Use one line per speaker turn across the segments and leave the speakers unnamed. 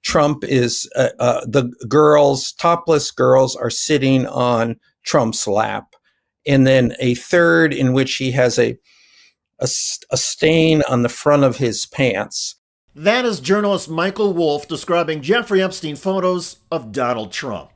Trump is the girls, topless girls, are sitting on Trump's lap, and then a third in which he has a stain on the front of his pants.
That is journalist Michael Wolff describing Jeffrey Epstein photos of Donald Trump.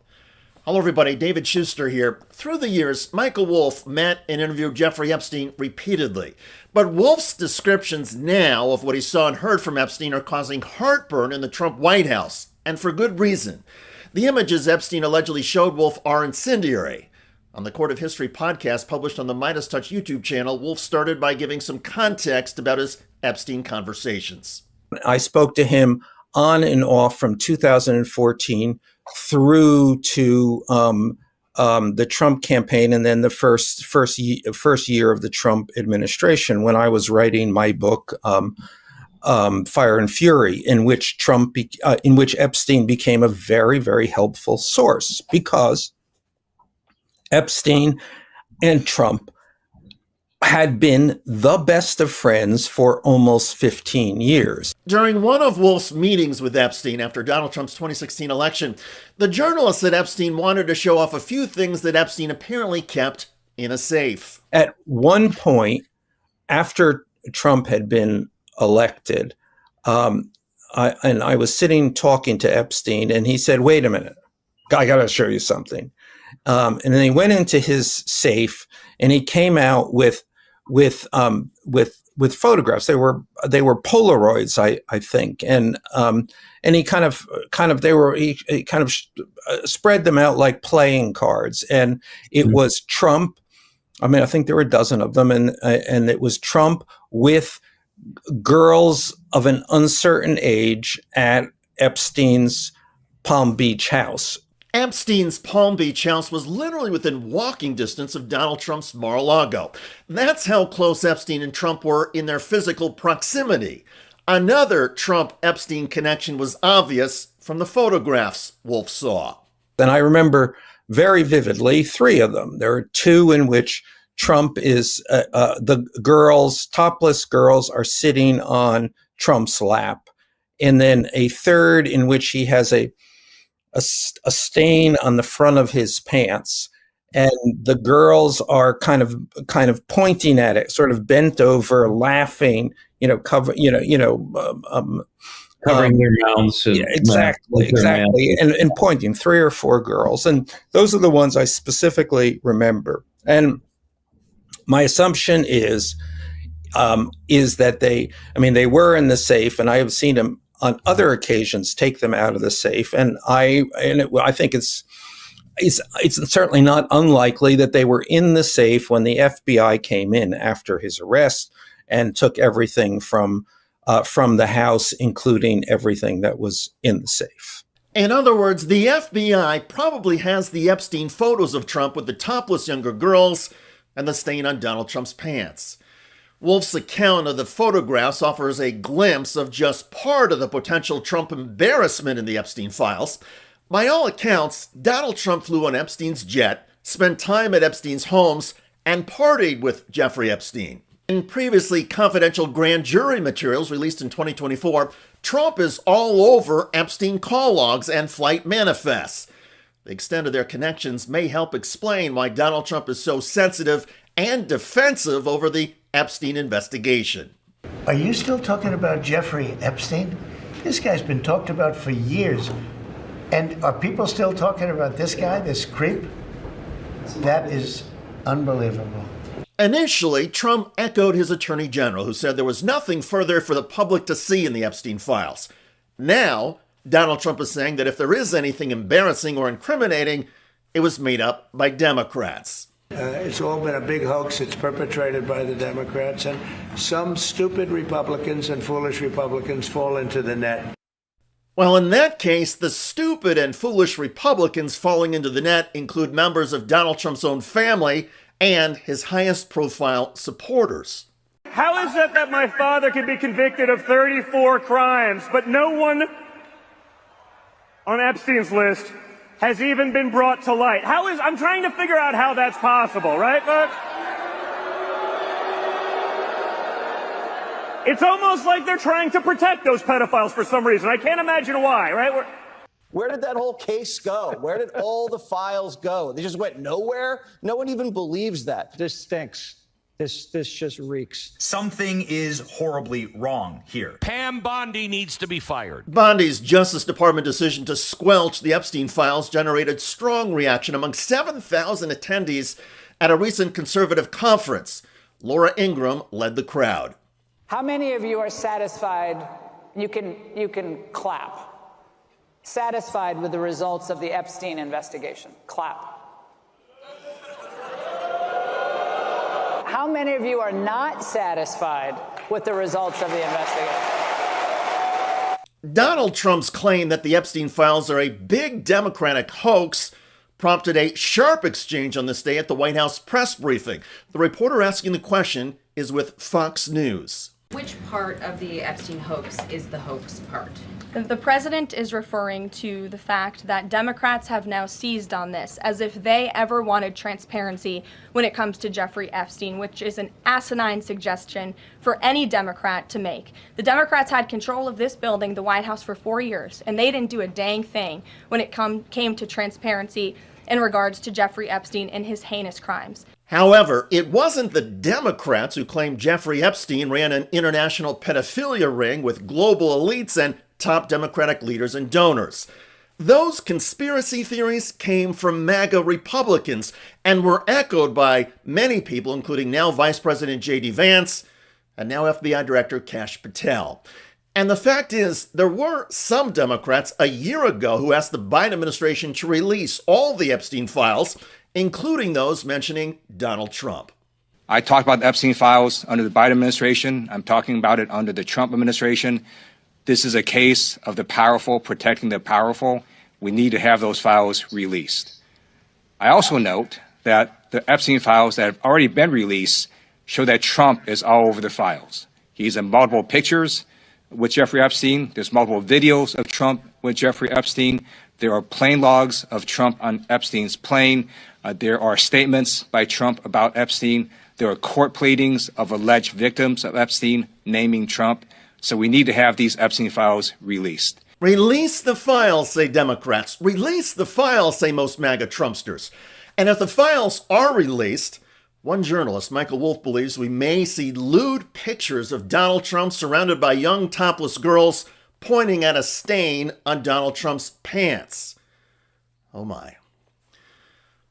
Hello, everybody. David Shuster here. Through the years, Michael Wolff met and interviewed Jeffrey Epstein repeatedly. But Wolff's descriptions now of what he saw and heard from Epstein are causing heartburn in the Trump White House, and for good reason. The images Epstein allegedly showed Wolff are incendiary. On the Court of History podcast published on the Midas Touch YouTube channel, Wolff started by giving some context about his Epstein conversations.
I spoke to him on and off from 2014 through to the Trump campaign, and then the first year of the Trump administration, when I was writing my book Fire and Fury, in which Epstein became a very, very helpful source, because Epstein and Trump had been the best of friends for almost 15 years.
During one of Wolff's meetings with Epstein after Donald Trump's 2016 election, the journalist said Epstein wanted to show off a few things that Epstein apparently kept in a safe.
At one point, after Trump had been elected, I was sitting talking to Epstein, and he said, "Wait a minute, I got to show you something." And then he went into his safe, and he came out with photographs. They were Polaroids, I think, and he kind of spread them out like playing cards, and it was Trump. I mean, I think there were a dozen of them, and it was Trump with girls of an uncertain age at Epstein's Palm Beach house.
Epstein's Palm Beach house was literally within walking distance of Donald Trump's Mar-a-Lago. That's how close Epstein and Trump were in their physical proximity. Another Trump-Epstein connection was obvious from the photographs Wolff saw.
And I remember very vividly 3 of them. There are 2 in which Trump is, the girls, topless girls, are sitting on Trump's lap, and then a third in which he has a stain on the front of his pants, and the girls are kind of pointing at it, sort of bent over, laughing, covering
their mouths.
Yeah, exactly, and pointing. 3 or 4 girls, and those are the ones I specifically remember. And my assumption is that they were in the safe, and I have seen them on other occasions take them out of the safe, and I think it's certainly not unlikely that they were in the safe when the FBI came in after his arrest and took everything from the house, including everything that was in the safe.
In other words, the FBI probably has the Epstein photos of Trump with the topless younger girls and the stain on Donald Trump's pants. Wolff's account of the photographs offers a glimpse of just part of the potential Trump embarrassment in the Epstein files. By all accounts, Donald Trump flew on Epstein's jet, spent time at Epstein's homes, and partied with Jeffrey Epstein. In previously confidential grand jury materials released in 2024, Trump is all over Epstein call logs and flight manifests. The extent of their connections may help explain why Donald Trump is so sensitive and defensive over the Epstein investigation.
Are you still talking about Jeffrey Epstein? This guy's been talked about for years. And are people still talking about this guy, this creep? That is unbelievable.
Initially, Trump echoed his attorney general, who said there was nothing further for the public to see in the Epstein files. Now, Donald Trump is saying that if there is anything embarrassing or incriminating, it was made up by Democrats.
It's all been a big hoax. It's perpetrated by the Democrats, and some stupid Republicans and foolish Republicans fall into the net.
Well, in that case, the stupid and foolish Republicans falling into the net include members of Donald Trump's own family and his highest profile supporters.
How is it that my father can be convicted of 34 crimes, but no one on Epstein's list has even been brought to light? I'm trying to figure out how that's possible, right, folks? It's almost like they're trying to protect those pedophiles for some reason. I can't imagine why, right?
Where did that whole case go? Where did all the files go? They just went nowhere? No one even believes that.
This stinks. This just reeks.
Something is horribly wrong here.
Pam Bondi needs to be fired.
Bondi's Justice Department decision to squelch the Epstein files generated strong reaction among 7,000 attendees at a recent conservative conference. Laura Ingraham led the crowd.
How many of you are satisfied? You can clap. Satisfied with the results of the Epstein investigation? Clap. How many of you are not satisfied with the results of the investigation?
Donald Trump's claim that the Epstein files are a big Democratic hoax prompted a sharp exchange on this day at the White House press briefing. The reporter asking the question is with Fox News.
Which part of the Epstein hoax is the hoax part?
The president is referring to the fact that Democrats have now seized on this as if they ever wanted transparency when it comes to Jeffrey Epstein, which is an asinine suggestion for any Democrat to make. The Democrats had control of this building, the White House, for 4 years, and they didn't do a dang thing when it came to transparency in regards to Jeffrey Epstein and his heinous crimes.
However, it wasn't the Democrats who claimed Jeffrey Epstein ran an international pedophilia ring with global elites and top Democratic leaders and donors. Those conspiracy theories came from MAGA Republicans and were echoed by many people, including now Vice President J.D. Vance and now FBI Director Kash Patel. And the fact is, there were some Democrats a year ago who asked the Biden administration to release all the Epstein files, including those mentioning Donald Trump.
I talked about the Epstein files under the Biden administration. I'm talking about it under the Trump administration. This is a case of the powerful protecting the powerful. We need to have those files released. I also note that the Epstein files that have already been released show that Trump is all over the files. He's in multiple pictures with Jeffrey Epstein. There's multiple videos of Trump with Jeffrey Epstein. There are plane logs of Trump on Epstein's plane. There are statements by Trump about Epstein. There are court pleadings of alleged victims of Epstein naming Trump. So we need to have these Epstein files released.
Release the files, say Democrats. Release the files, say most MAGA Trumpsters. And if the files are released, one journalist, Michael Wolff, believes we may see lewd pictures of Donald Trump surrounded by young topless girls pointing at a stain on Donald Trump's pants. Oh my.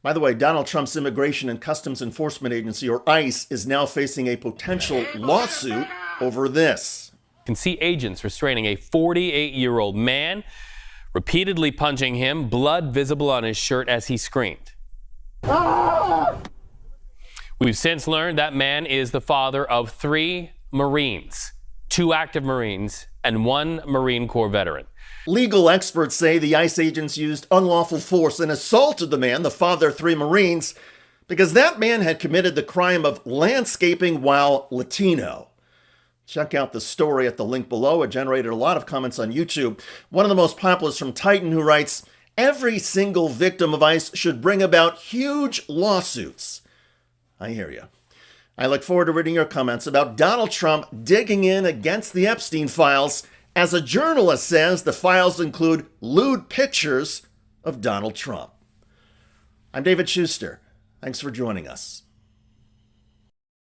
By the way, Donald Trump's Immigration and Customs Enforcement Agency, or ICE, is now facing a potential lawsuit over this.
You can see agents restraining a 48-year-old man, repeatedly punching him, blood visible on his shirt as he screamed. We've since learned that man is the father of 3 Marines, 2 active Marines, and 1 Marine Corps veteran.
Legal experts say the ICE agents used unlawful force and assaulted the man, the father of 3 Marines, because that man had committed the crime of landscaping while Latino. Check out the story at the link below. It generated a lot of comments on YouTube. One of the most popular is from Titan, who writes, "Every single victim of ICE should bring about huge lawsuits." I hear you. I look forward to reading your comments about Donald Trump digging in against the Epstein files. As a journalist says, the files include lewd pictures of Donald Trump. I'm David Shuster. Thanks for joining us.